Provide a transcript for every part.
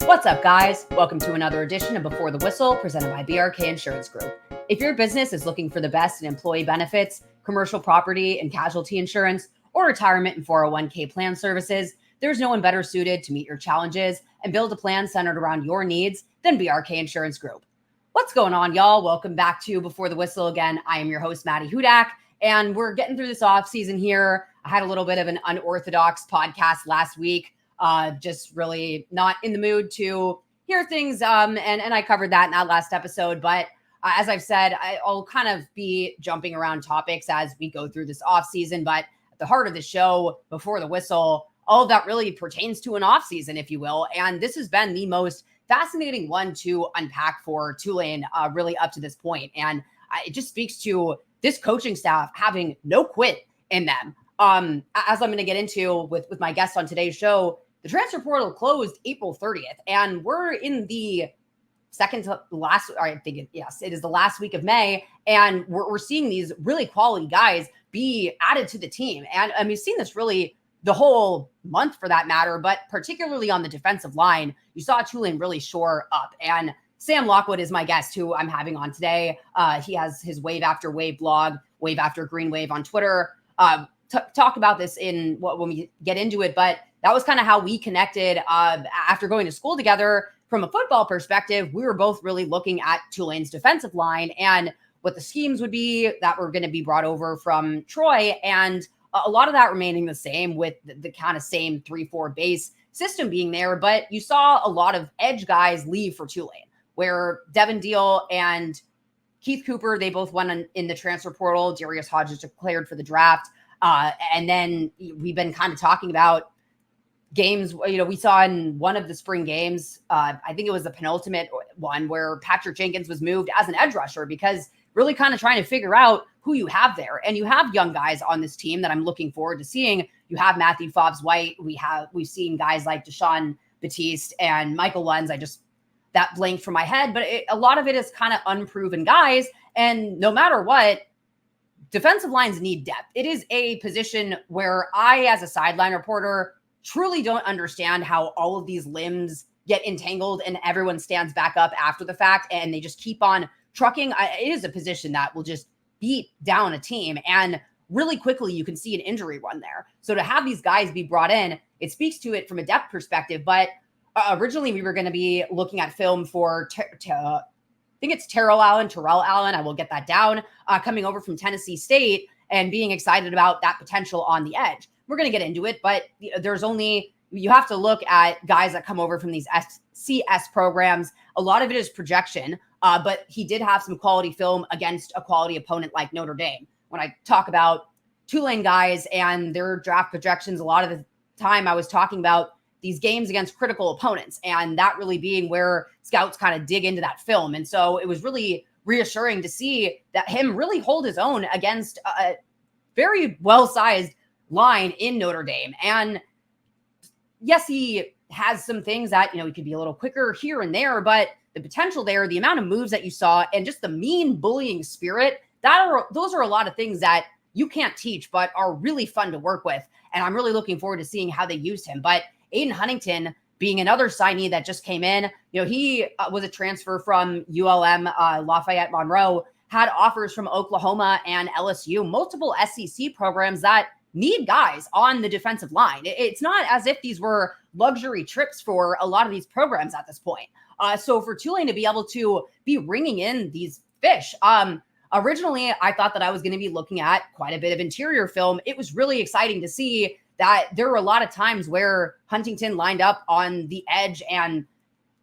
What's up, guys? Welcome to another edition of Before the Whistle, presented by BRK Insurance Group. If your business is looking for the best in employee benefits, commercial property and casualty insurance, or retirement and 401k plan services, there's no one better suited to meet your challenges and build a plan centered around your needs than BRK Insurance Group. What's going on, y'all? Welcome back to Before the Whistle again. I am your host, Maddy and we're getting through this off season here. I had a little bit of an unorthodox podcast last week. Just really not in the mood to hear things. And I covered that in that last episode. But as I've said, I'll kind of be jumping around topics as we go through this off season. But at the heart of the show, Before the Whistle, all of that really pertains to an off season, if you will. And this has been the most fascinating one to unpack for Tulane really up to this point. And it just speaks to this coaching staff having no quit in them. As I'm going to get into with my guest on today's show, the transfer portal closed April 30th, and we're in the second to last, or I think it is the last week of May, and we're seeing these really quality guys be added to the team. And we've seen this really the whole month for that matter, but particularly on the defensive line, you saw Tulane really shore up. And Sam Lockwood is my guest who I'm having on today. He has his Wave After Wave blog, Wave After Green Wave on Twitter. Talk about this when we get into it, but that was kind of how we connected after going to school together. From a football perspective, we were both really looking at Tulane's defensive line and what the schemes would be that were going to be brought over from Troy. And a lot of that remaining the same with the kind of same 3-4 base system being there. But you saw a lot of edge guys leave for Tulane, where Devin Deal and Keith Cooper, they both went in the transfer portal. Darius Hodges declared for the draft. And then we've been kind of talking about games, we saw in one of the spring games, I think it was the penultimate one, where Patrick Jenkins was moved as an edge rusher because really kind of trying to figure out who you have there. And you have young guys on this team that I'm looking forward to seeing. You have Matthew Fobbs-White. We've seen guys like Deshaun Batiste and Michael Lenz. That blanked from my head, but a lot of it is kind of unproven guys. And no matter what, defensive lines need depth. It is a position where I, as a sideline reporter, truly don't understand how all of these limbs get entangled and everyone stands back up after the fact and they just keep on trucking. It is a position that will just beat down a team, and really quickly you can see an injury run there. So to have these guys be brought in, it speaks to it from a depth perspective. But originally we were going to be looking at film for I think it's Terrell Allen. I will get that down, coming over from Tennessee State and being excited about that potential on the edge. We're going to get into it, but you have to look at guys that come over from these FCS programs. A lot of it is projection, but he did have some quality film against a quality opponent like Notre Dame. When I talk about Tulane guys and their draft projections, a lot of the time I was talking about these games against critical opponents, and that really being where scouts kind of dig into that film. And so it was really reassuring to see that him really hold his own against a very well-sized line in Notre Dame. And yes, he has some things that, he could be a little quicker here and there, but the potential there, the amount of moves that you saw, and just the mean bullying spirit, those are a lot of things that you can't teach, but are really fun to work with. And I'm really looking forward to seeing how they use him. But Adin Huntington being another signee that just came in, he was a transfer from ULM, Lafayette Monroe, had offers from Oklahoma and LSU, multiple SEC programs that need guys on the defensive line. It's not as if these were luxury trips for a lot of these programs at this point. So for Tulane to be able to be ringing in these fish, originally I thought that I was going to be looking at quite a bit of interior film. It was really exciting to see that there were a lot of times where Huntington lined up on the edge and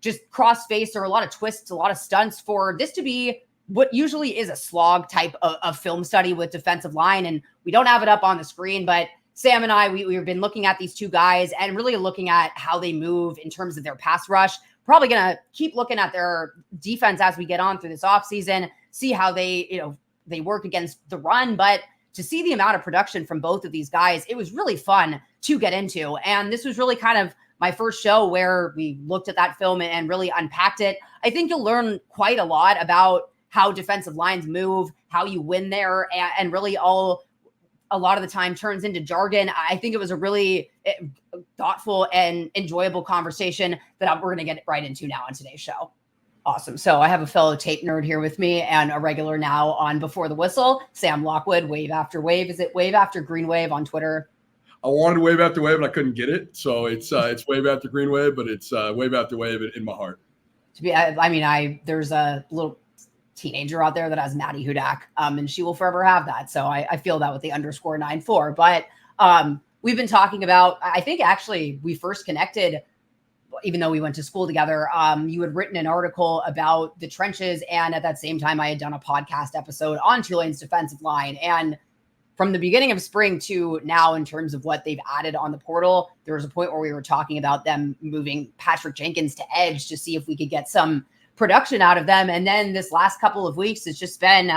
just cross-face, or a lot of twists, a lot of stunts for this to be what usually is a slog type of film study with defensive line. And we don't have it up on the screen, but Sam and I, we've been looking at these two guys and really looking at how they move in terms of their pass rush. Probably going to keep looking at their defense as we get on through this offseason, see how they work against the run. But to see the amount of production from both of these guys, it was really fun to get into. And this was really kind of my first show where we looked at that film and really unpacked it. I think you'll learn quite a lot about how defensive lines move, how you win there, and really all a lot of the time turns into jargon. I think it was a really thoughtful and enjoyable conversation that we're going to get right into now on today's show. Awesome. So I have a fellow tape nerd here with me and a regular now on Before the Whistle, Sam Lockwood, Wave After Wave. Is it Wave After Green Wave on Twitter? I wanted Wave After Wave and I couldn't get it. So it's Wave After Green Wave, but it's Wave After Wave in my heart. There's a little teenager out there that has Maddie Hudak, and she will forever have that. So I feel that with the _94. But we've been talking about, I think actually we first connected, even though we went to school together. You had written an article about the trenches, and at that same time I had done a podcast episode on Tulane's defensive line. And from the beginning of spring to now, in terms of what they've added on the portal, there was a point where we were talking about them moving Patrick Jenkins to edge to see if we could get some production out of them. And then this last couple of weeks, it's just been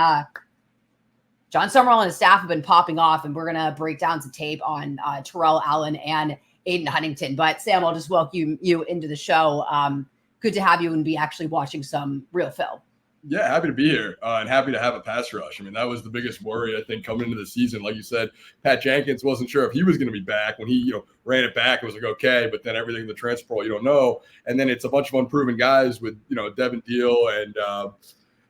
John Summerall and his staff have been popping off, and we're going to break down some tape on Terrell, Allen, and Adin Huntington. But Sam, I'll just welcome you into the show. Good to have you and be actually watching some real film. Yeah, happy to be here and happy to have a pass rush. I mean, that was the biggest worry, I think, coming into the season. Like you said, Pat Jenkins wasn't sure if he was going to be back. When he, ran it back, it was like, okay, but then everything in the transfer portal, you don't know. And then it's a bunch of unproven guys with, Devin Deal and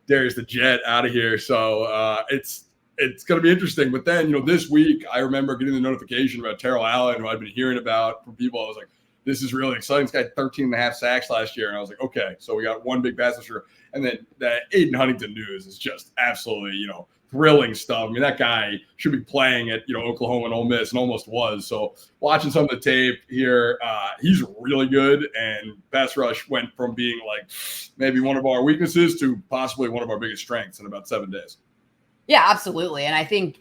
Darius the Jet out of here. So it's going to be interesting. But then, this week, I remember getting the notification about Terrell Allen, who I'd been hearing about from people. I was like, this is really exciting. This guy had 13 and a half sacks last year. And I was like, okay, so we got one big pass rusher. And then that Adin Huntington news is just absolutely, thrilling stuff. I mean, that guy should be playing at, Oklahoma and Ole Miss, and almost was. So watching some of the tape here, he's really good. And pass rush went from being like maybe one of our weaknesses to possibly one of our biggest strengths in about 7 days. Yeah, absolutely. And I think,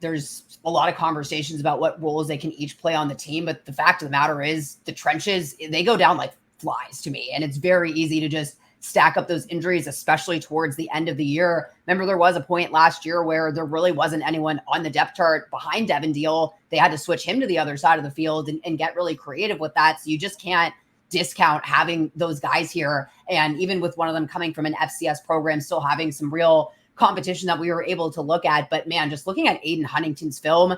there's a lot of conversations about what roles they can each play on the team. But the fact of the matter is the trenches, they go down like flies to me. And it's very easy to just stack up those injuries, especially towards the end of the year. Remember, there was a point last year where there really wasn't anyone on the depth chart behind Devin Deal. They had to switch him to the other side of the field and get really creative with that. So you just can't discount having those guys here. And even with one of them coming from an FCS program, still having some real competition that we were able to look at. But man, just looking at Adin Huntington's film,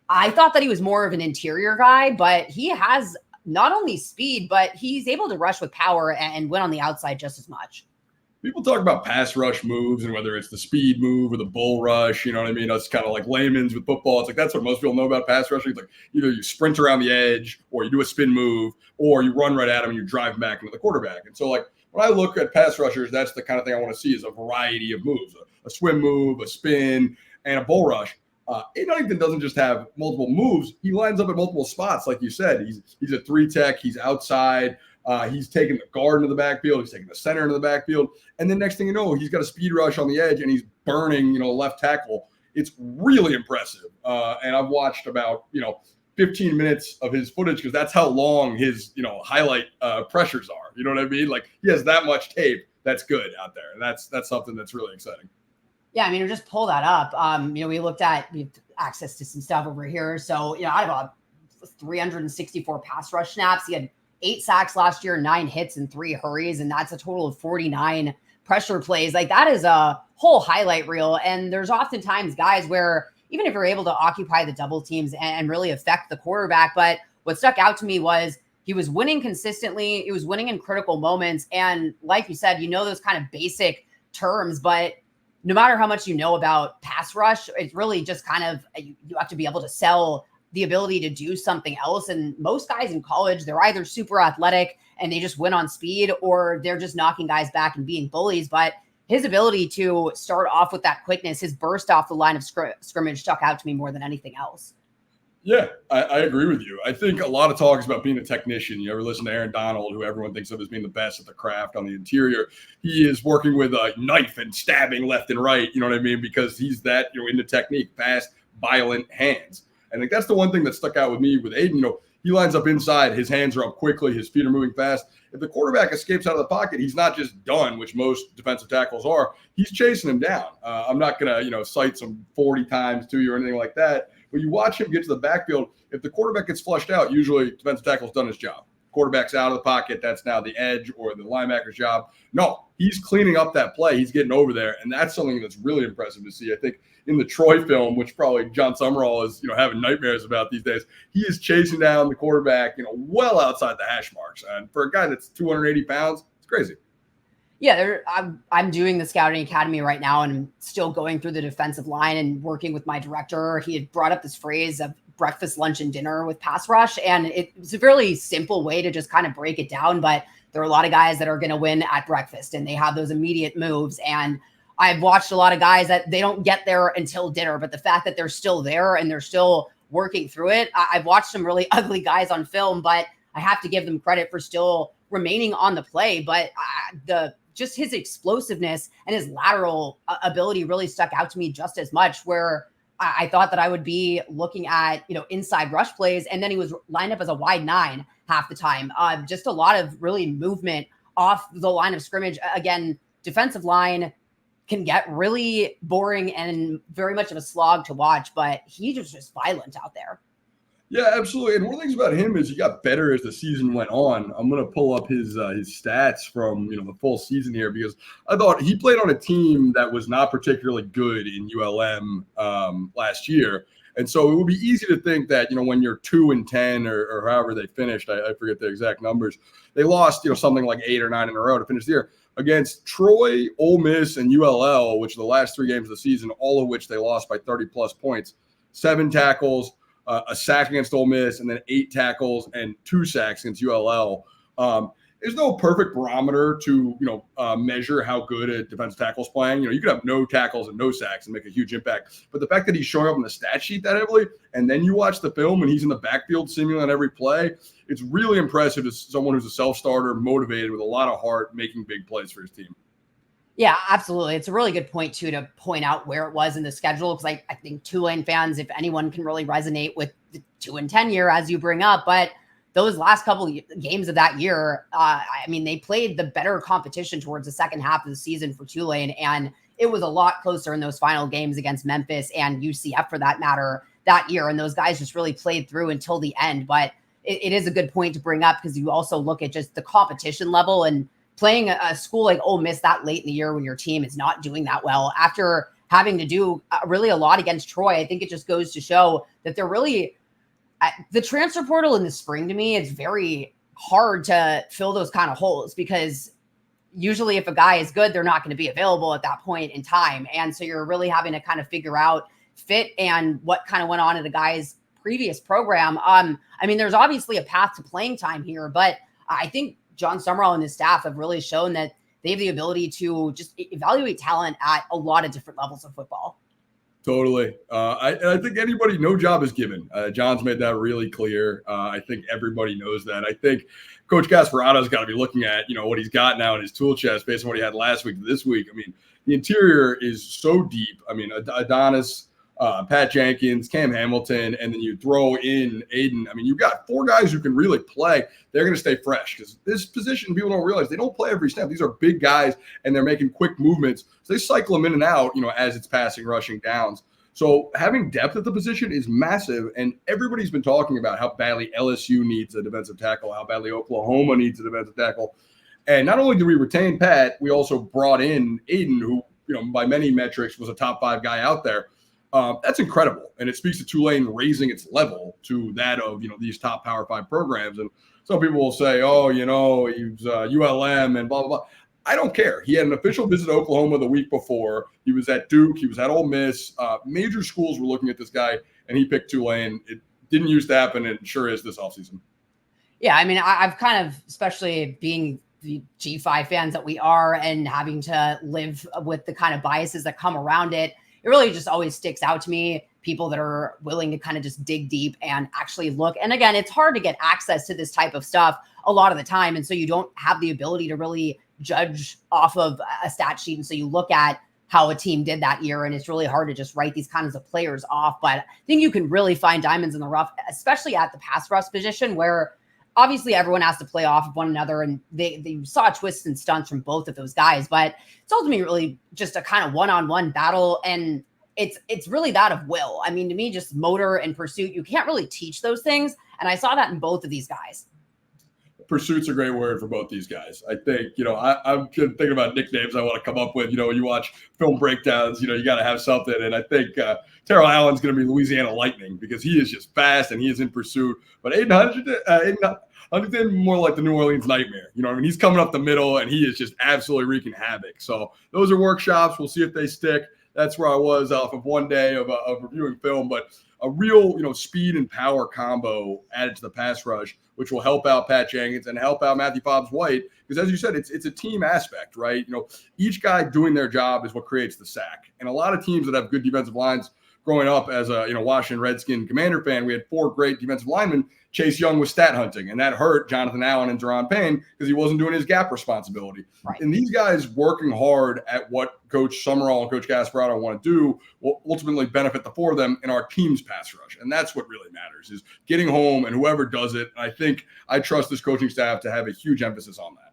I thought that he was more of an interior guy, but he has not only speed, but he's able to rush with power and win on the outside just as much. People talk about pass rush moves and whether it's the speed move or the bull rush, you know what I mean? That's kind of like layman's with football. It's like, that's what most people know about pass rushing. It's like either you sprint around the edge or you do a spin move or you run right at him and you drive back into the quarterback. And so like when I look at pass rushers, that's the kind of thing I want to see is a variety of moves, a swim move, a spin, and a bull rush. Adin Huntington doesn't just have multiple moves. He lines up at multiple spots. Like you said, he's a 3-tech. He's outside. He's taking the guard into the backfield. He's taking the center into the backfield. And then next thing you know, he's got a speed rush on the edge and he's burning, left tackle. It's really impressive. And I've watched about, 15 minutes of his footage because that's how long his, highlight pressures are. You know what I mean? Like he has that much tape. That's good out there. And that's something that's really exciting. Yeah, I mean, just pull that up. We looked at we have access to some stuff over here. So, out of 364 pass rush snaps, he had 8 sacks last year, 9 hits, and 3 hurries, and that's a total of 49 pressure plays. Like that is a whole highlight reel. And there's oftentimes guys where even if you're able to occupy the double teams and really affect the quarterback, but what stuck out to me was he was winning consistently. He was winning in critical moments. And like you said, those kind of basic terms, but no matter how much you know about pass rush, it's really just kind of, you have to be able to sell the ability to do something else. And most guys in college, they're either super athletic and they just win on speed, or they're just knocking guys back and being bullies. But his ability to start off with that quickness, his burst off the line of scrimmage stuck out to me more than anything else. Yeah, I agree with you. I think a lot of talk is about being a technician. You ever listen to Aaron Donald, who everyone thinks of as being the best at the craft on the interior? He is working with a knife and stabbing left and right, you know what I mean? Because he's that, into technique, fast, violent hands. I think that's the one thing that stuck out with me with Adin. He lines up inside, his hands are up quickly, his feet are moving fast. If the quarterback escapes out of the pocket, he's not just done, which most defensive tackles are. He's chasing him down. I'm not going to, cite some 40 times to you or anything like that. But you watch him get to the backfield. If the quarterback gets flushed out, usually defensive tackle's done his job. Quarterback's out of the pocket. That's now the edge or the linebacker's job. No, he's cleaning up that play. He's getting over there, and that's something that's really impressive to see. I think in the Troy film, which probably John Summerall is, having nightmares about these days, he is chasing down the quarterback, well outside the hash marks. And for a guy that's 280 pounds, it's crazy. Yeah, I'm doing the scouting academy right now, and I'm still going through the defensive line and working with my director. He had brought up this phrase of breakfast, lunch, and dinner with pass rush, and it's a really simple way to just kind of break it down. But there are a lot of guys that are going to win at breakfast, and they have those immediate moves. And I've watched a lot of guys that they don't get there until dinner, but the fact that they're still there and they're still working through it, I've watched some really ugly guys on film, but I have to give them credit for still remaining on the play. But just his explosiveness and his lateral ability really stuck out to me just as much, where I thought that I would be looking at, inside rush plays. And then he was lined up as a wide 9 half the time. Just a lot of really movement off the line of scrimmage. Again, defensive line can get really boring and very much of a slog to watch, but he was just violent out there. Yeah, absolutely. And one of the things about him is he got better as the season went on. I'm going to pull up his stats from the full season here, because I thought he played on a team that was not particularly good in ULM last year. And so it would be easy to think that, when you're 2-10 or however they finished, I forget the exact numbers, they lost, something like 8 or 9 in a row to finish the year against Troy, Ole Miss, and ULL, which are the last 3 games of the season, all of which they lost by 30-plus points. 7 tackles, a sack against Ole Miss, and then 8 tackles and 2 sacks against ULL. There's no perfect barometer to, measure how good a defensive tackle's playing. You could have no tackles and no sacks and make a huge impact. But the fact that he's showing up in the stat sheet that heavily, and then you watch the film and he's in the backfield seemingly on every play, it's really impressive as someone who's a self-starter, motivated with a lot of heart, making big plays for his team. Yeah, absolutely. It's a really good point, too, to point out where it was in the schedule, because I think Tulane fans, if anyone, can really resonate with the 2-10 year, as you bring up. But those last couple of games of that year, they played the better competition towards the second half of the season for Tulane, and it was a lot closer in those final games against Memphis and UCF, for that matter, that year. And those guys just really played through until the end. But it is a good point to bring up, because you also look at just the competition level, and playing a school like Ole Miss that late in the year when your team is not doing that well, after having to do really a lot against Troy. I think it just goes to show that they're really the transfer portal in the spring, to me, is very hard to fill those kind of holes, because usually if a guy is good, they're not going to be available at that point in time. And so you're really having to kind of figure out fit and what kind of went on in the guy's previous program. There's obviously a path to playing time here, but I think John Summerall and his staff have really shown that they have the ability to just evaluate talent at a lot of different levels of football. Totally. I think no job is given. John's made that really clear. I think everybody knows that. I think Coach Gasparato's got to be looking at, what he's got now in his tool chest based on what he had last week to this week. The interior is so deep. Adonis, Pat Jenkins, Cam Hamilton, and then you throw in Adin. You've got 4 guys who can really play. They're going to stay fresh, because this position, people don't realize, they don't play every snap. These are big guys, and they're making quick movements. So they cycle them in and out, as it's passing, rushing downs. So having depth at the position is massive, and everybody's been talking about how badly LSU needs a defensive tackle, how badly Oklahoma needs a defensive tackle. And not only did we retain Pat, we also brought in Adin, who, by many metrics was a top 5 guy out there. That's incredible. And it speaks to Tulane raising its level to that of, these top Power 5 programs. And some people will say, he's ULM and blah, blah, blah. I don't care. He had an official visit to Oklahoma the week before. He was at Duke. He was at Ole Miss. Major schools were looking at this guy, and he picked Tulane. It didn't used to happen, and it sure is this offseason. Yeah, I've kind of, especially being the G5 fans that we are and having to live with the kind of biases that come around it, it really just always sticks out to me, people that are willing to kind of just dig deep and actually look. And again, it's hard to get access to this type of stuff a lot of the time. And so you don't have the ability to really judge off of a stat sheet. And so you look at how a team did that year, and it's really hard to just write these kinds of players off. But I think you can really find diamonds in the rough, especially at the pass rush position, where obviously everyone has to play off of one another, and they saw twists and stunts from both of those guys, but it's ultimately really just a kind of one-on-one battle. And it's really that of will. To me, just motor and pursuit, you can't really teach those things. And I saw that in both of these guys. Pursuit's a great word for both these guys. I think, I'm thinking about nicknames I want to come up with. When you watch film breakdowns, you got to have something. And I think Terrell Allen's going to be Louisiana Lightning because he is just fast and he is in pursuit. But Adin Huntington, more like the New Orleans Nightmare. He's coming up the middle and he is just absolutely wreaking havoc. So those are workshops. We'll see if they stick. That's where I was off of one day of reviewing film. But a real, speed and power combo added to the pass rush, which will help out Pat Jenkins and help out Matthew Fobbs-White. Because as you said, it's a team aspect, right? Each guy doing their job is what creates the sack. And a lot of teams that have good defensive lines growing up as a, Washington Redskin Commander fan, we had 4 great defensive linemen. Chase Young was stat hunting, and that hurt Jonathan Allen and Deron Payne because he wasn't doing his gap responsibility. Right. And these guys working hard at what Coach Summerall and Coach Gasparotto want to do will ultimately benefit the 4 of them in our team's pass rush. And that's what really matters, is getting home and whoever does it. I think I trust this coaching staff to have a huge emphasis on that.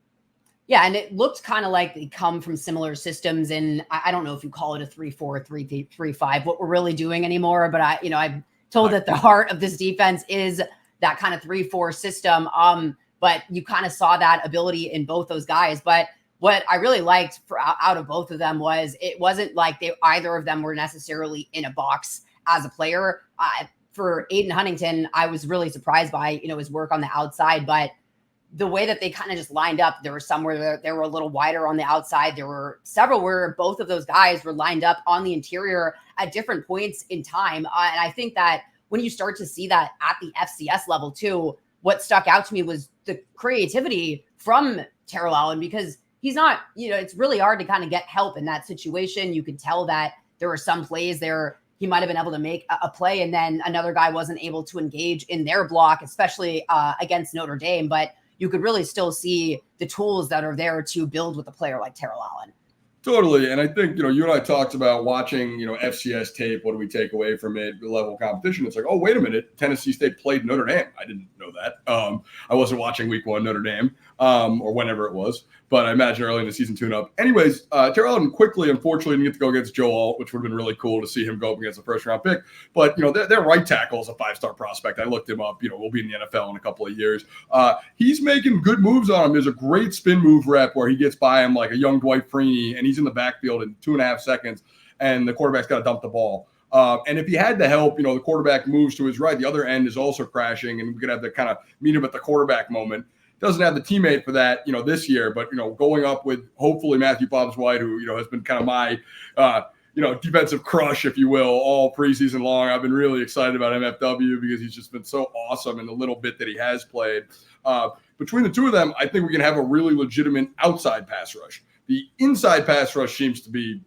Yeah, and it looked kind of like they come from similar systems, and I don't know if you call it a 3-4, 3-5, what we're really doing anymore, but I'm told that the heart of this defense is that kind of 3-4 system. But you kind of saw that ability in both those guys. But what I really liked out of both of them was it wasn't like either of them were necessarily in a box as a player. For Adin Huntington, I was really surprised by, his work on the outside, but the way that they kind of just lined up, there were some where they were a little wider on the outside. There were several where both of those guys were lined up on the interior at different points in time. And I think that when you start to see that at the FCS level too, what stuck out to me was the creativity from Terrell Allen, because he's not, it's really hard to kind of get help in that situation. You could tell that there were some plays there he might have been able to make a play, and then another guy wasn't able to engage in their block, especially against Notre Dame. But you could really still see the tools that are there to build with a player like Terrell Allen. Totally. And I think, you and I talked about watching, FCS tape. What do we take away from it? The level of competition. It's like, oh, wait a minute. Tennessee State played Notre Dame. I didn't know that. I wasn't watching week 1 Notre Dame or whenever it was, but I imagine early in the season tune-up. Anyways, Terrell Allen quickly, unfortunately, didn't get to go against Joe Alt, which would have been really cool to see him go up against a first-round pick. But, their right tackle is a 5-star prospect. I looked him up. We'll be in the NFL in a couple of years. He's making good moves on him. There's a great spin move rep where he gets by him like a young Dwight Freeney, and he's in the backfield in 2.5 seconds, and the quarterback's got to dump the ball. And if he had the help, the quarterback moves to his right. The other end is also crashing, and we could have the kind of meet him at the quarterback moment. Doesn't have the teammate for that, this year, but, going up with hopefully Matthew Fobbs-White, who, has been kind of my, defensive crush, if you will, all preseason long. I've been really excited about MFW because he's just been so awesome in the little bit that he has played. Between the two of them, I think we can have a really legitimate outside pass rush. The inside pass rush seems to be,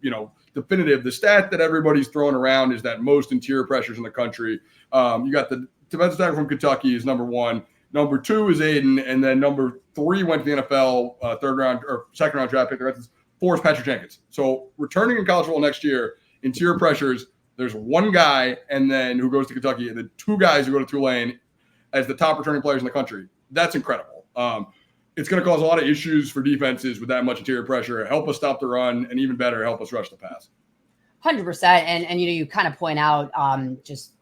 definitive. The stat that everybody's throwing around is that most interior pressures in the country. You got the defensive tackle from Kentucky is number 1. Number 2 is Adin, and then number 3 went to the NFL, 3rd round or 2nd round draft pick. The rest is 4 is Patrick Jenkins. So returning in college football next year, interior pressures, there's 1 guy and then who goes to Kentucky, and then 2 guys who go to Tulane as the top returning players in the country. That's incredible. It's going to cause a lot of issues for defenses with that much interior pressure. Help us stop the run, and even better, help us rush the pass. 100%. And you kind of point out just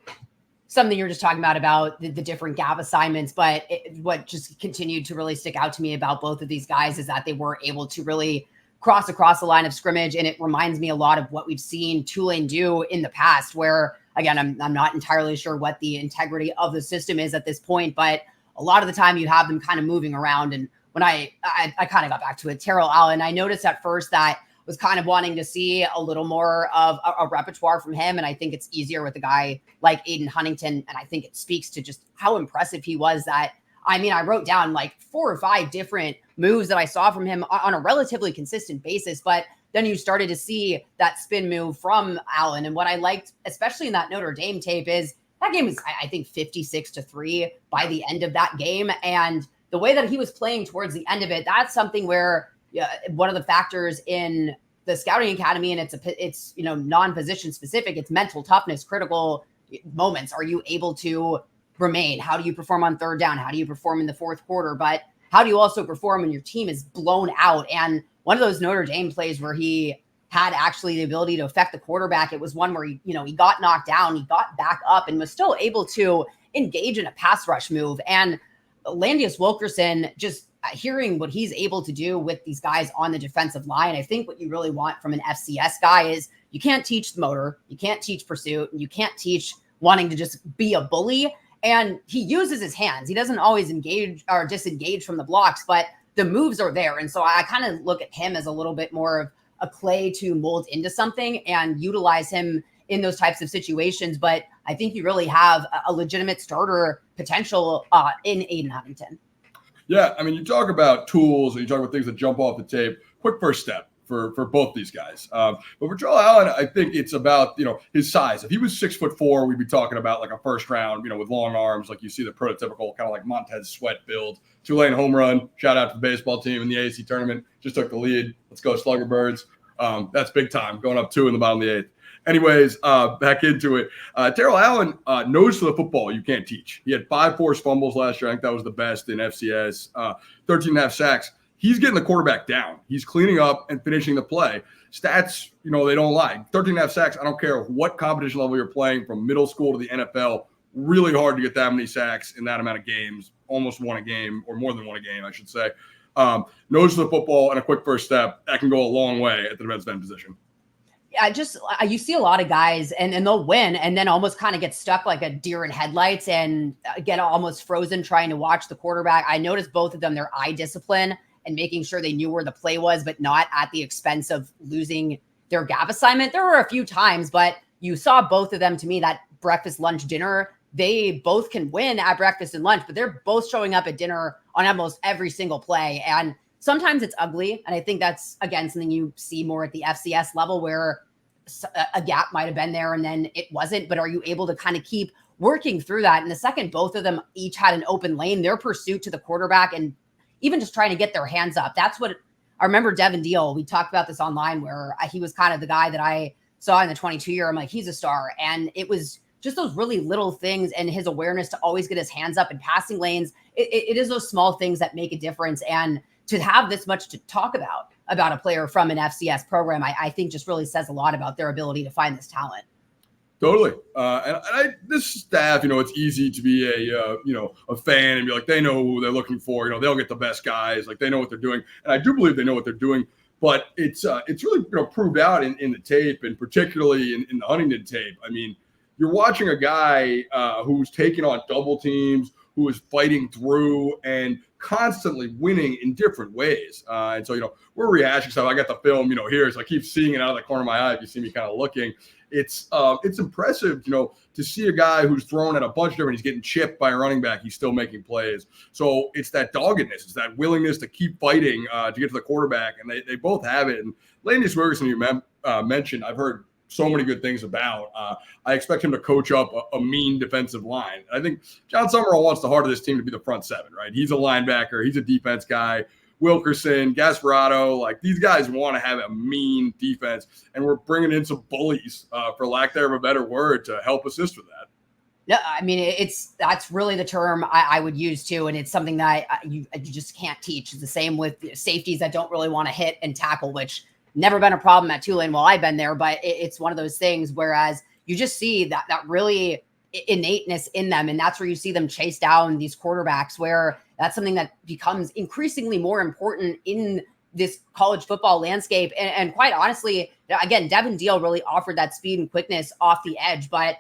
something you're just talking about the different gap assignments. But what just continued to really stick out to me about both of these guys is that they were able to really cross across the line of scrimmage. And it reminds me a lot of what we've seen Tulane do in the past, where, again, I'm not entirely sure what the integrity of the system is at this point, but a lot of the time you have them kind of moving around. And when I kind of got back to it, Terrell Allen, I noticed at first that was kind of wanting to see a little more of a repertoire from him. And I think it's easier with a guy like Adin Huntington. And I think it speaks to just how impressive he was that, I wrote down like 4 or 5 different moves that I saw from him on a relatively consistent basis. But then you started to see that spin move from Allen. And what I liked, especially in that Notre Dame tape, is that game was, I think, 56-3 by the end of that game. And the way that he was playing towards the end of it, that's something where one of the factors in the scouting academy, and it's non-position specific, it's mental toughness, critical moments. Are you able to remain? How do you perform on 3rd down? How do you perform in the 4th quarter? But how do you also perform when your team is blown out? And one of those Notre Dame plays where he had actually the ability to affect the quarterback, it was one where he got knocked down, he got back up and was still able to engage in a pass rush move. And Landis Wilkerson, just hearing what he's able to do with these guys on the defensive line, I think what you really want from an FCS guy is you can't teach the motor, you can't teach pursuit, and you can't teach wanting to just be a bully. And he uses his hands. He doesn't always engage or disengage from the blocks, but the moves are there. And so I kind of look at him as a little bit more of a clay to mold into something and utilize him in those types of situations. But I think you really have a legitimate starter potential in Adin Huntington. Yeah, I mean, you talk about tools and you talk about things that jump off the tape. Quick first step for both these guys. But for Terrell Allen, I think it's about, his size. If he was 6'4", we'd be talking about like a first round, with long arms, like you see the prototypical kind of like Montez Sweat build. Tulane home run. Shout out to the baseball team in the AAC tournament. Just took the lead. Let's go Slugger Birds. That's big time. Going up 2 in the bottom of the 8th. Anyways, back into it. Terrell Allen knows for the football you can't teach. He had 5 forced fumbles last year. I think that was the best in FCS. 13.5 sacks. He's getting the quarterback down. He's cleaning up and finishing the play. Stats, they don't lie. 13.5 sacks. I don't care what competition level you're playing, from middle school to the NFL. Really hard to get that many sacks in that amount of games. Almost won a game, or more than won a game, I should say. Knows for the football and a quick first step. That can go a long way at the defensive end position. Yeah, you see a lot of guys and they'll win and then almost kind of get stuck like a deer in headlights and get almost frozen trying to watch the quarterback. I noticed both of them, their eye discipline and making sure they knew where the play was, but not at the expense of losing their gap assignment. There were a few times, but you saw both of them, to me, that breakfast, lunch, dinner. They both can win at breakfast and lunch, but they're both showing up at dinner on almost every single play. And sometimes it's ugly. And I think that's, again, something you see more at the FCS level where a gap might have been there and then it wasn't. But are you able to kind of keep working through that? And the second both of them each had an open lane, their pursuit to the quarterback and even just trying to get their hands up. That's what I remember. Devin Deal, we talked about this online where he was kind of the guy that I saw in the 22-year. I'm like, he's a star. And it was just those really little things and his awareness to always get his hands up in passing lanes. It is those small things that make a difference. And to have this much to talk about a player from an FCS program, I think just really says a lot about their ability to find this talent. Totally. This staff, it's easy to be a fan and be like, they know who they're looking for. They'll get the best guys. Like, they know what they're doing. And I do believe they know what they're doing. But it's really proved out in the tape, and particularly in the Huntington tape. I mean, you're watching a guy who's taking on double teams, who is fighting through and constantly winning in different ways. And so, we're rehashing stuff. I got the film, here. So I keep seeing it out of the corner of my eye. If you see me kind of looking, it's impressive, to see a guy who's thrown at a bunch of different, he's getting chipped by a running back. He's still making plays. So it's that doggedness. It's that willingness to keep fighting to get to the quarterback. And they both have it. And Landis Wilkerson, you mentioned, I've heard so many good things about. I expect him to coach up a mean defensive line. I think John Summerall wants the heart of this team to be the front seven, right? He's a linebacker. He's a defense guy. Wilkerson, Gasparotto, like these guys want to have a mean defense, and we're bringing in some bullies, for lack thereof a better word, to help assist with that. No, I mean, that's really the term I would use too. And it's something that you just can't teach. It's the same with safeties that don't really want to hit and tackle, which never been a problem at Tulane while I've been there, but it's one of those things, whereas you just see that really innateness in them. And that's where you see them chase down these quarterbacks, where that's something that becomes increasingly more important in this college football landscape. And quite honestly, again, Devin Deal really offered that speed and quickness off the edge, but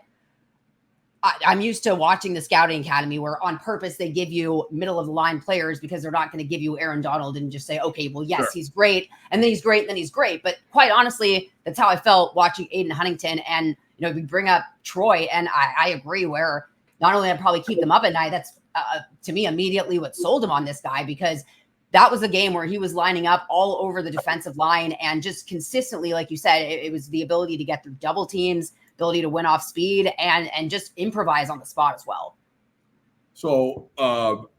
I'm used to watching the scouting academy where on purpose they give you middle of the line players because they're not going to give you Aaron Donald and just say, okay, well, yes, sure, he's great. And then he's great. And then he's great. But quite honestly, that's how I felt watching Adin Huntington. And, we bring up Troy, and I agree, where not only I'd probably keep them up at night, that's to me immediately what sold him on this guy, because that was a game where he was lining up all over the defensive line and just consistently, like you said, it was the ability to get through double teams, ability to win off speed and just improvise on the spot as well. So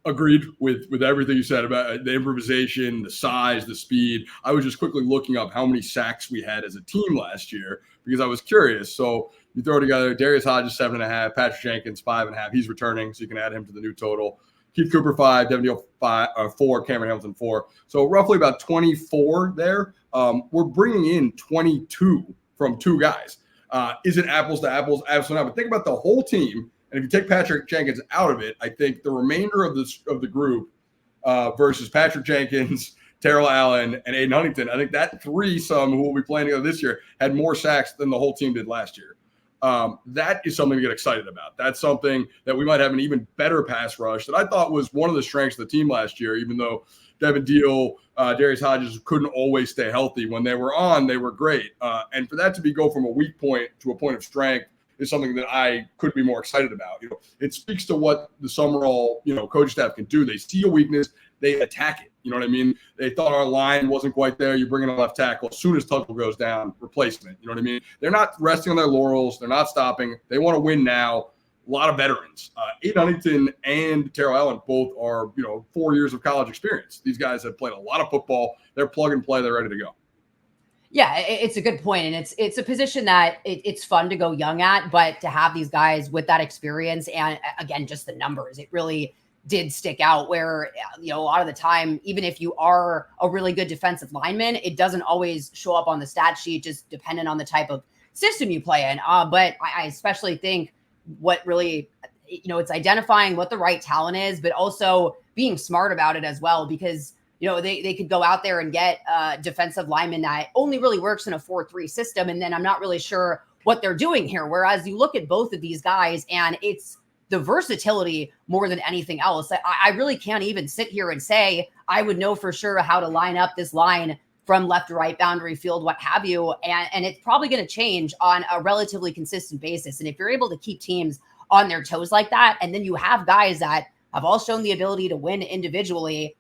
agreed with everything you said about the improvisation, the size, the speed. I was just quickly looking up how many sacks we had as a team last year because I was curious. So you throw together Darius Hodges 7.5, Patrick Jenkins 5.5. He's returning, so you can add him to the new total. Keith Cooper 5, Devin Deal 4, Cameron Hamilton 4. So roughly about 24 there. We're bringing in 22 from 2 guys. Is it apples to apples? Absolutely not. But think about the whole team And if you take Patrick Jenkins out of it, I think the remainder of the group versus Patrick Jenkins, Terrell Allen, and Adin Huntington, I think that threesome who will be playing together this year had more sacks than the whole team did last year. That is something to get excited about. That's something that we might have an even better pass rush that I thought was one of the strengths of the team last year, even though Devin Deal, Darius Hodges couldn't always stay healthy. When they were on, they were great. And for that to go from a weak point to a point of strength is something that I could be more excited about. It speaks to what the Summerall, coach staff can do. They see a weakness, they attack it. You know what I mean? They thought our line wasn't quite there. You bring in a left tackle. As soon as Tuttle goes down, replacement. You know what I mean? They're not resting on their laurels. They're not stopping. They want to win now. A lot of veterans. Adin Huntington and Terrell Allen both are, 4 years of college experience. These guys have played a lot of football. They're plug and play. They're ready to go. Yeah, it's a good point. And it's a position that it's fun to go young at, but to have these guys with that experience and, again, just the numbers, it really did stick out where, a lot of the time, even if you are a really good defensive lineman, it doesn't always show up on the stat sheet, just dependent on the type of system you play in. But I especially think what really, it's identifying what the right talent is, but also being smart about it as well, because, they could go out there and get a defensive lineman that only really works in a 4-3 system. And then I'm not really sure what they're doing here. Whereas you look at both of these guys and it's the versatility more than anything else. I really can't even sit here and say I would know for sure how to line up this line from left to right, boundary field, what have you. And it's probably going to change on a relatively consistent basis. And if you're able to keep teams on their toes like that, and then you have guys that have all shown the ability to win individually,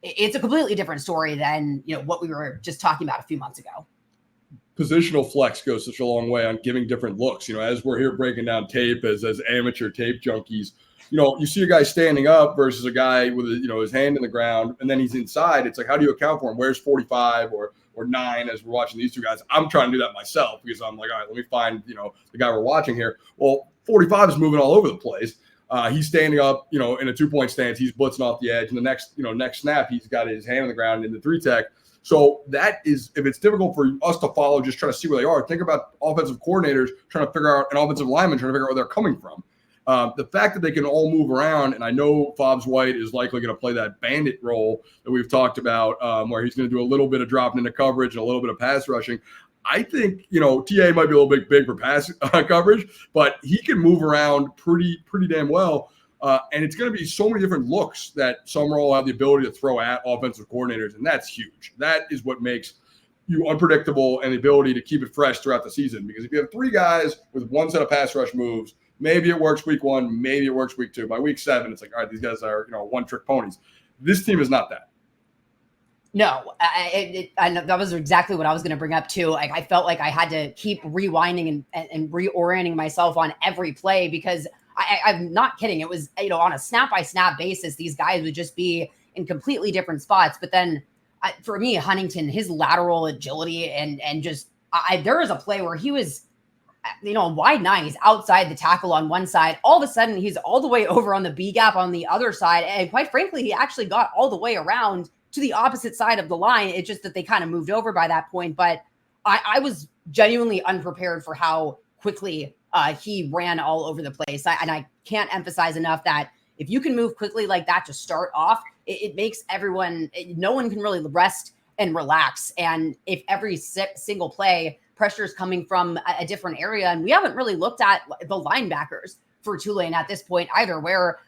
it's a completely different story than, what we were just talking about a few months ago. Positional flex goes such a long way on giving different looks. As we're here breaking down tape as amateur tape junkies, you see a guy standing up versus a guy with his hand in the ground, and then he's inside. It's like, how do you account for him? Where's 45 or 9 as we're watching these two guys? I'm trying to do that myself because I'm like, all right, let me find, the guy we're watching here. Well, 45 is moving all over the place. He's standing up, in a 2-point stance. He's blitzing off the edge. And the next snap, he's got his hand on the ground in the 3-tech. So that is, if it's difficult for us to follow, just trying to see where they are, think about offensive coordinators trying to figure out, an offensive lineman trying to figure out where they're coming from. The fact that they can all move around, and I know Fobbs White is likely going to play that bandit role that we've talked about, where he's going to do a little bit of dropping into coverage and a little bit of pass rushing. I think, TA might be a little bit big for pass coverage, but he can move around pretty damn well. And it's going to be so many different looks that Summerall will have the ability to throw at offensive coordinators, and that's huge. That is what makes you unpredictable and the ability to keep it fresh throughout the season. Because if you have 3 guys with one set of pass rush moves, maybe it works week 1, maybe it works week 2. By week 7, it's like, all right, these guys are, one-trick ponies. This team is not that. No, I that was exactly what I was going to bring up too. Like, I felt like I had to keep rewinding and reorienting myself on every play because I'm not kidding. It was, on a snap-by-snap basis, these guys would just be in completely different spots. But then for me, Huntington, his lateral agility and just there was a play where he was, wide 9, he's outside the tackle on one side. All of a sudden, he's all the way over on the B gap on the other side. And quite frankly, he actually got all the way around to the opposite side of the line. It's just that they kind of moved over by that point. But I was genuinely unprepared for how quickly he ran all over the place. And I can't emphasize enough that if you can move quickly like that to start off, it makes no one can really rest and relax. And if every single play pressure is coming from a different area, and we haven't really looked at the linebackers for Tulane at this point either, where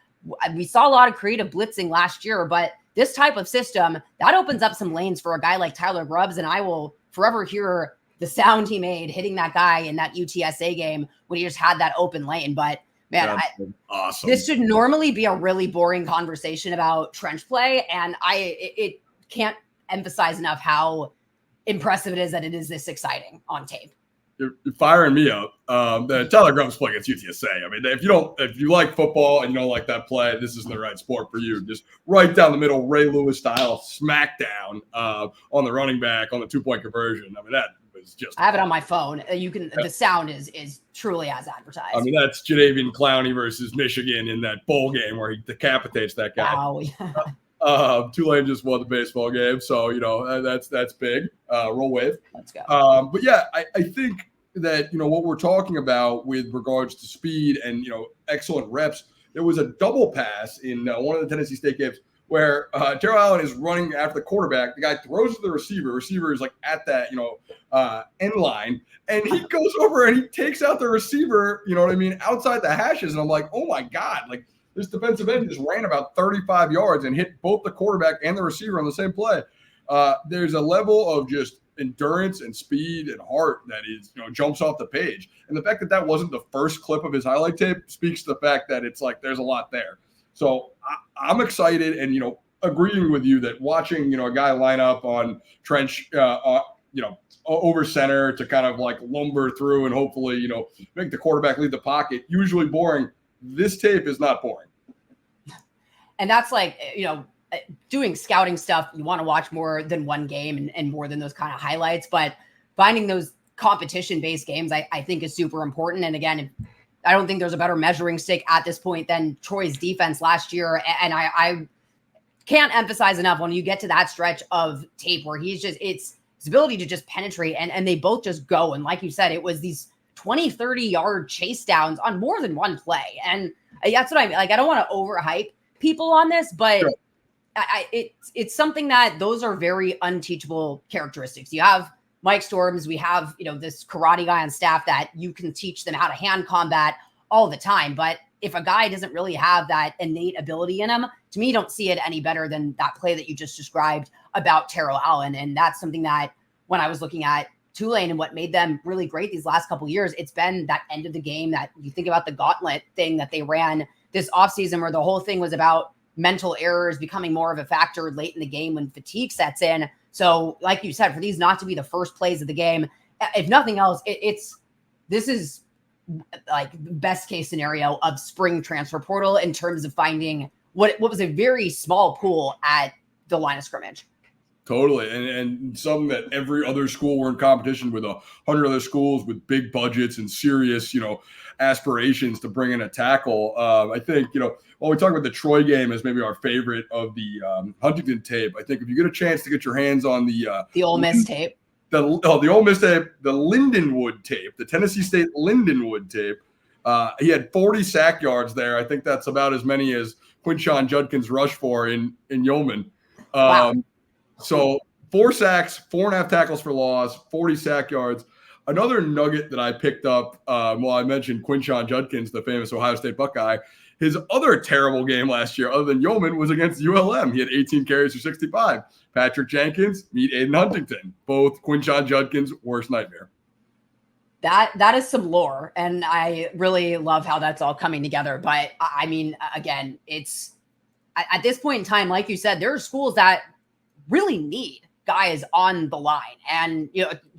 we saw a lot of creative blitzing last year, but this type of system, that opens up some lanes for a guy like Tyler Grubbs, and I will forever hear the sound he made hitting that guy in that UTSA game when he just had that open lane. But man, awesome. This should normally be a really boring conversation about trench play, and it can't emphasize enough how impressive it is that it is this exciting on tape. You're firing me up. The Tyler Grubbs play against UTSA. I mean, if you like football and you don't like that play, this isn't the right sport for you. Just right down the middle, Ray Lewis style smackdown on the running back on the 2-point conversion. I mean, that was just. I have it on my phone. The sound is truly as advertised. I mean, that's Jadeveon Clowney versus Michigan in that bowl game where he decapitates that guy. Wow. Yeah. Tulane just won the baseball game, so that's big. Roll wave. Let's go. But yeah, I think that, what we're talking about with regards to speed and, excellent reps, there was a double pass in one of the Tennessee State games where Terrell Allen is running after the quarterback. The guy throws to the receiver. Receiver is like at that, end line. And he goes over and he takes out the receiver, outside the hashes. And I'm like, oh, my God. Like, this defensive end just ran about 35 yards and hit both the quarterback and the receiver on the same play. There's a level of just endurance and speed and heart that is, jumps off the page. And the fact that wasn't the first clip of his highlight tape speaks to the fact that it's like there's a lot there. So I'm excited and, agreeing with you that watching, a guy line up on trench, over center to kind of like lumber through and hopefully, make the quarterback leave the pocket, usually boring. This tape is not boring. And that's like, doing scouting stuff, you want to watch more than one game and more than those kind of highlights. But finding those competition-based games, I think is super important. And again, I don't think there's a better measuring stick at this point than Troy's defense last year. And I can't emphasize enough when you get to that stretch of tape where it's his ability to just penetrate and they both just go. And like you said, it was these 20, 30 yard chase downs on more than one play. And that's what I mean. Like, I don't want to overhype people on this, but sure. It's something that those are very unteachable characteristics. You have Mike Storms. We have, this karate guy on staff that you can teach them how to hand combat all the time. But if a guy doesn't really have that innate ability in him, to me, don't see it any better than that play that you just described about Terrell Allen. And that's something that when I was looking at Tulane and what made them really great these last couple of years, it's been that end of the game that you think about the gauntlet thing that they ran this offseason where the whole thing was about mental errors becoming more of a factor late in the game when fatigue sets in. So like you said, for these not to be the first plays of the game, if nothing else, this is like the best case scenario of spring transfer portal in terms of finding what was a very small pool at the line of scrimmage. Totally. And something that every other school were in competition with 100 other schools with big budgets and serious, aspirations to bring in a tackle. I think, while we talk about the Troy game as maybe our favorite of the Huntington tape, I think if you get a chance to get your hands on the Ole Miss tape, the Ole Miss tape, the Lindenwood tape, the Tennessee State Lindenwood tape, he had 40 sack yards there. I think that's about as many as Quinshon Judkins rushed for in Yeoman. Wow. So 4 sacks, 4.5 tackles for loss, 40 sack yards. Another nugget that I picked up, I mentioned Quinshon Judkins, the famous Ohio State Buckeye, his other terrible game last year, other than Yeoman, was against ULM. He had 18 carries for 65. Patrick Jenkins, meet Adin Huntington. Both Quinshon Judkins' worst nightmare. That is some lore, and I really love how that's all coming together. But I mean, again, it's at this point in time, like you said, there are schools that really need guys on the line. And,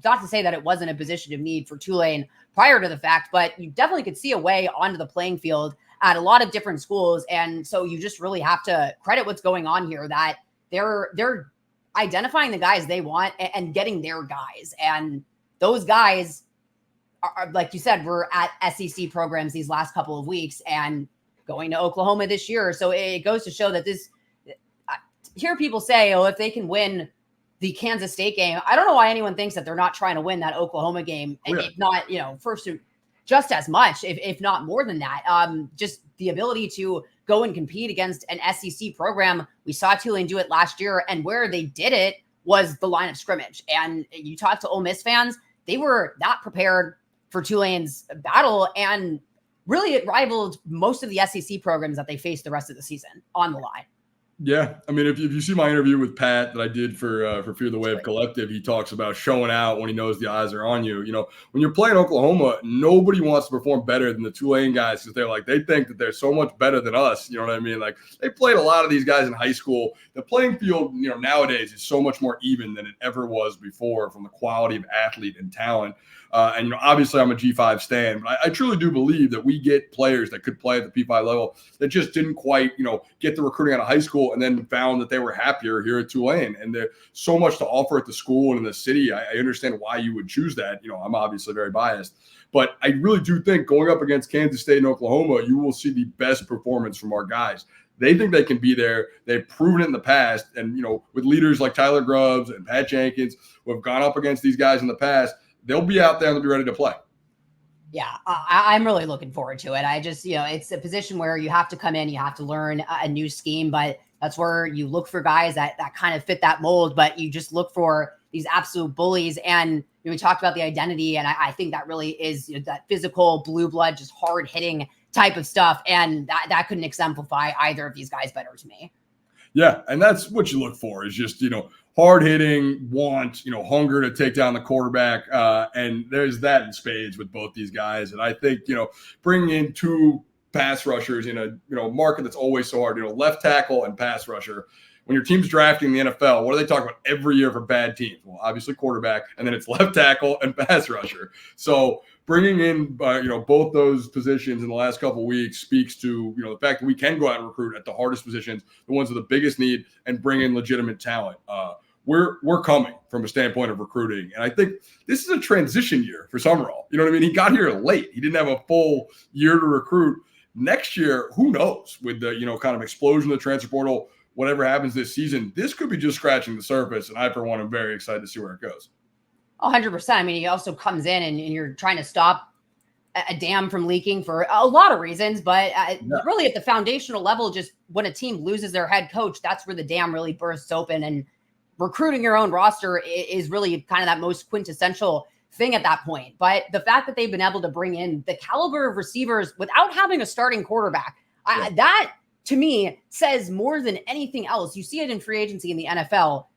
not to say that it wasn't a position of need for Tulane prior to the fact, but you definitely could see a way onto the playing field at a lot of different schools. And so you just really have to credit what's going on here, that they're identifying the guys they want and getting their guys. And those guys are, like you said, we're at SEC programs these last couple of weeks and going to Oklahoma this year. So it goes to show that hear people say, if they can win the Kansas State game, I don't know why anyone thinks that they're not trying to win that Oklahoma game. And if not, first, just as much, if not more than that. Just the ability to go and compete against an SEC program. We saw Tulane do it last year, and where they did it was the line of scrimmage. And you talk to Ole Miss fans, they were not prepared for Tulane's battle, and really it rivaled most of the SEC programs that they faced the rest of the season on the line. Yeah. I mean, if you see my interview with Pat that I did for Fear the Wave Collective, he talks about showing out when he knows the eyes are on you. When you're playing Oklahoma, nobody wants to perform better than the Tulane guys because they think that they're so much better than us. You know what I mean? Like, they played a lot of these guys in high school. The playing field, nowadays is so much more even than it ever was before from the quality of athlete and talent. And obviously I'm a G5 stan, but I truly do believe that we get players that could play at the P5 level that just didn't quite, get the recruiting out of high school and then found that they were happier here at Tulane. And there's so much to offer at the school and in the city. I understand why you would choose that. I'm obviously very biased, but I really do think going up against Kansas State and Oklahoma, you will see the best performance from our guys. They think they can be there. They've proven it in the past. And, with leaders like Tyler Grubbs and Pat Jenkins, who have gone up against these guys in the past, they'll be out there and they'll be ready to play. Yeah, I'm really looking forward to it. I just, it's a position where you have to come in, you have to learn a new scheme, but that's where you look for guys that kind of fit that mold, but you just look for these absolute bullies. And we talked about the identity, and I think that really is that physical, blue blood, just hard hitting type of stuff. And that couldn't exemplify either of these guys better to me. Yeah, and that's what you look for is just, hard hitting, hunger to take down the quarterback. And there's that in spades with both these guys. And I think, bringing in two pass rushers in a market that's always so hard, left tackle and pass rusher. When your team's drafting the NFL, what do they talk about every year for bad teams? Well, obviously quarterback, and then it's left tackle and pass rusher. So bringing in, both those positions in the last couple of weeks speaks to, the fact that we can go out and recruit at the hardest positions, the ones with the biggest need, and bring in legitimate talent. We're coming from a standpoint of recruiting. And I think this is a transition year for Summerall. You know what I mean? He got here late. He didn't have a full year to recruit. Next year, who knows? With the, kind of explosion of the transfer portal, whatever happens this season, this could be just scratching the surface. And I, for one, am very excited to see where it goes. 100%. I mean, he also comes in and you're trying to stop a dam from leaking for a lot of reasons, but really at the foundational level, just when a team loses their head coach, that's where the dam really bursts open. And recruiting your own roster is really kind of that most quintessential thing at that point. But the fact that they've been able to bring in the caliber of receivers without having a starting quarterback, that to me says more than anything else. You see it in free agency in the NFL.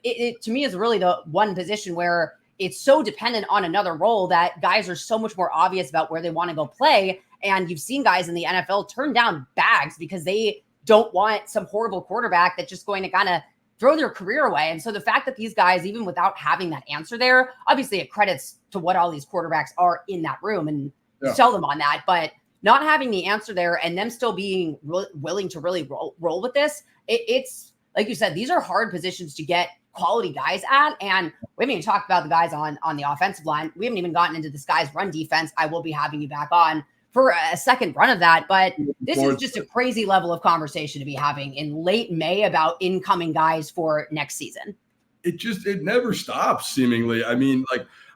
It to me is really the one position where it's so dependent on another role that guys are so much more obvious about where they want to go play. And you've seen guys in the NFL turn down bags because they don't want some horrible quarterback that's just going to kind of throw their career away. And so the fact that these guys, even without having that answer there, obviously it credits to what all these quarterbacks are in that room and sell them on that. But not having the answer there and them still being willing to really roll with this, it's like you said, these are hard positions to get quality guys at. And we haven't even talked about the guys on the offensive line. We haven't even gotten into this guy's run defense. I will be having you back on for a second run of that. But this is just a crazy level of conversation to be having in late May about incoming guys for next season. It never stops, seemingly. I mean,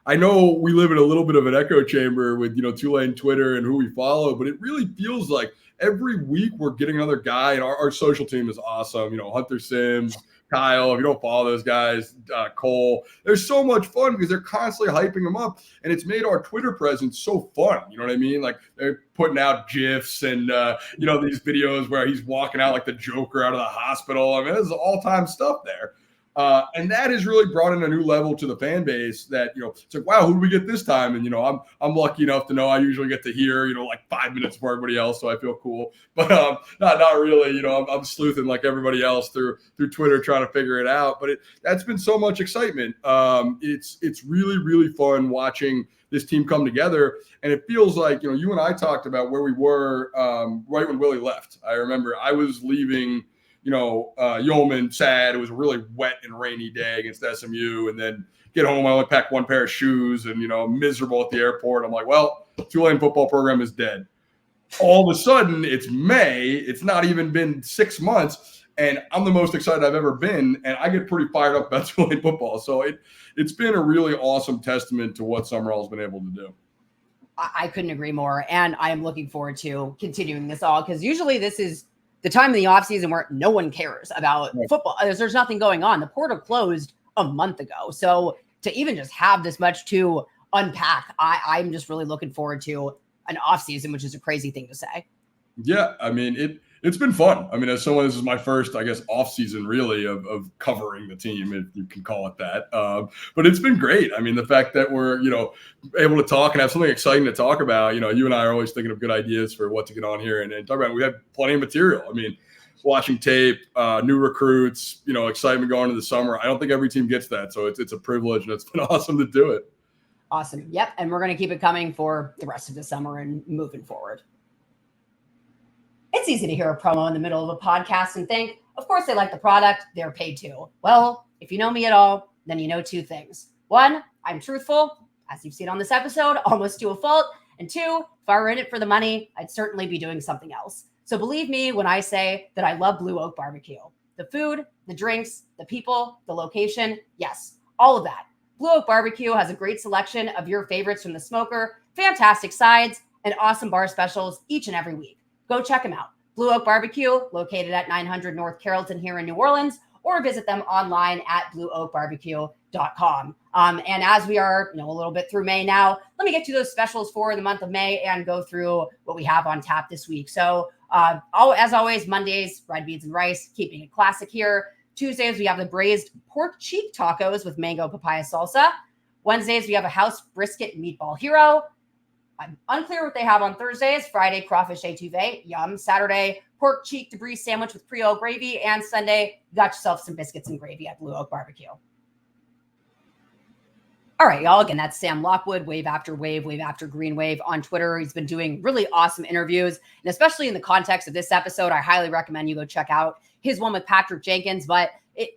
I know we live in a little bit of an echo chamber with, Tulane Twitter and who we follow, but it really feels like every week we're getting another guy, and our social team is awesome. Hunter Sims, Kyle, if you don't follow those guys, Cole, they're so much fun because they're constantly hyping them up, and it's made our Twitter presence so fun. You know what I mean? Like they're putting out GIFs and, these videos where he's walking out like the Joker out of the hospital. I mean, this is all-time stuff there. And that has really brought in a new level to the fan base that, it's like, wow, who do we get this time? And, I'm lucky enough to know I usually get to hear, 5 minutes before everybody else. So I feel cool, but not really, I'm sleuthing like everybody else through Twitter, trying to figure it out. But that's been so much excitement. It's really, really fun watching this team come together. And it feels like, you and I talked about where we were right when Willie left. I remember I was leaving Yeoman, sad. It was a really wet and rainy day against SMU. And then get home, I only packed one pair of shoes and, miserable at the airport. I'm like, well, Tulane football program is dead. All of a sudden, it's May. It's not even been 6 months. And I'm the most excited I've ever been. And I get pretty fired up about Tulane football. So it's been a really awesome testament to what Summerall's been able to do. I couldn't agree more. And I am looking forward to continuing this all, because usually this is the time in the offseason where no one cares about football. There's nothing going on. The portal closed a month ago. So to even just have this much to unpack, I'm just really looking forward to an offseason, which is a crazy thing to say. Yeah, I mean, it's been fun. I mean, as someone, this is my first, I guess, off season really of covering the team, if you can call it that. But it's been great. I mean, the fact that we're, able to talk and have something exciting to talk about, you and I are always thinking of good ideas for what to get on here and talk about. We have plenty of material. I mean, watching tape, new recruits, excitement going into the summer. I don't think every team gets that. So it's a privilege, and it's been awesome to do it. Awesome. Yep. And we're going to keep it coming for the rest of the summer and moving forward. It's easy to hear a promo in the middle of a podcast and think, of course they like the product, they're paid to. Well, if you know me at all, then you know two things. One, I'm truthful, as you've seen on this episode, almost to a fault. And two, if I were in it for the money, I'd certainly be doing something else. So believe me when I say that I love Blue Oak Barbecue. The food, the drinks, the people, the location, yes, all of that. Blue Oak Barbecue has a great selection of your favorites from the smoker fantastic sides, and awesome bar specials each and every week. Go check them out. Blue Oak Barbecue, located at 900 North Carrollton here in New Orleans, or visit them online at blueoakbarbecue.com. And as we are, a little bit through May now, let me get to those specials for the month of May and go through what we have on tap this week. So as always, Mondays, red beans and rice, keeping it classic here. Tuesdays, we have the braised pork cheek tacos with mango papaya salsa. Wednesdays, we have a house brisket meatball hero. I'm unclear what they have on Thursdays. Friday, crawfish étouffée, yum. Saturday, pork cheek debris sandwich with Creole gravy. And Sunday, you got yourself some biscuits and gravy at Blue Oak Barbecue. All right, y'all. Again, that's Sam Lockwood, Wave After Wave, Wave After Green Wave on Twitter. He's been doing really awesome interviews. And especially in the context of this episode, I highly recommend you go check out his one with Patrick Jenkins. But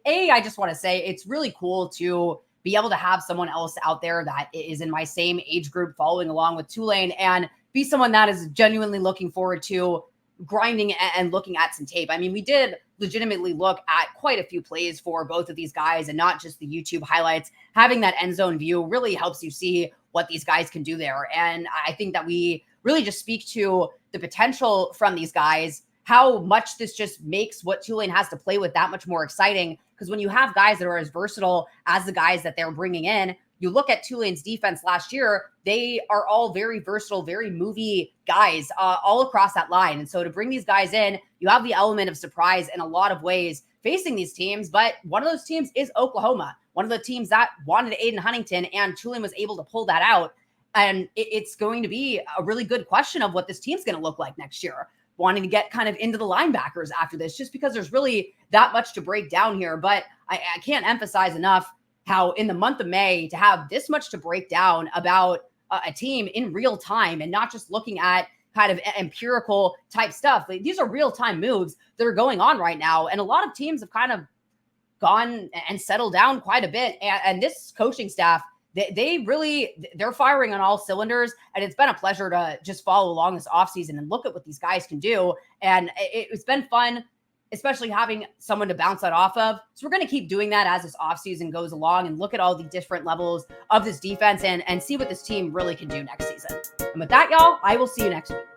I just want to say it's really cool to be able to have someone else out there that is in my same age group following along with Tulane and be someone that is genuinely looking forward to grinding and looking at some tape. I mean, we did legitimately look at quite a few plays for both of these guys and not just the YouTube highlights. Having that end zone view really helps you see what these guys can do there. And I think that we really just speak to the potential from these guys, how much this just makes what Tulane has to play with that much more exciting. Because when you have guys that are as versatile as the guys that they're bringing in, you look at Tulane's defense last year, they are all very versatile, very movie guys all across that line. And so to bring these guys in, you have the element of surprise in a lot of ways facing these teams. But one of those teams is Oklahoma, one of the teams that wanted Adin Huntington, and Tulane was able to pull that out. And it's going to be a really good question of what this team's going to look like next year. Wanting to get kind of into the linebackers after this, just because there's really that much to break down here. But I can't emphasize enough how in the month of May to have this much to break down about a team in real time and not just looking at kind of empirical type stuff. Like, these are real time moves that are going on right now. And a lot of teams have kind of gone and settled down quite a bit. And this coaching staff, they're firing on all cylinders, and it's been a pleasure to just follow along this offseason and look at what these guys can do. And it's been fun, especially having someone to bounce that off of. So we're going to keep doing that as this offseason goes along and look at all the different levels of this defense and see what this team really can do next season. And with that, y'all, I will see you next week.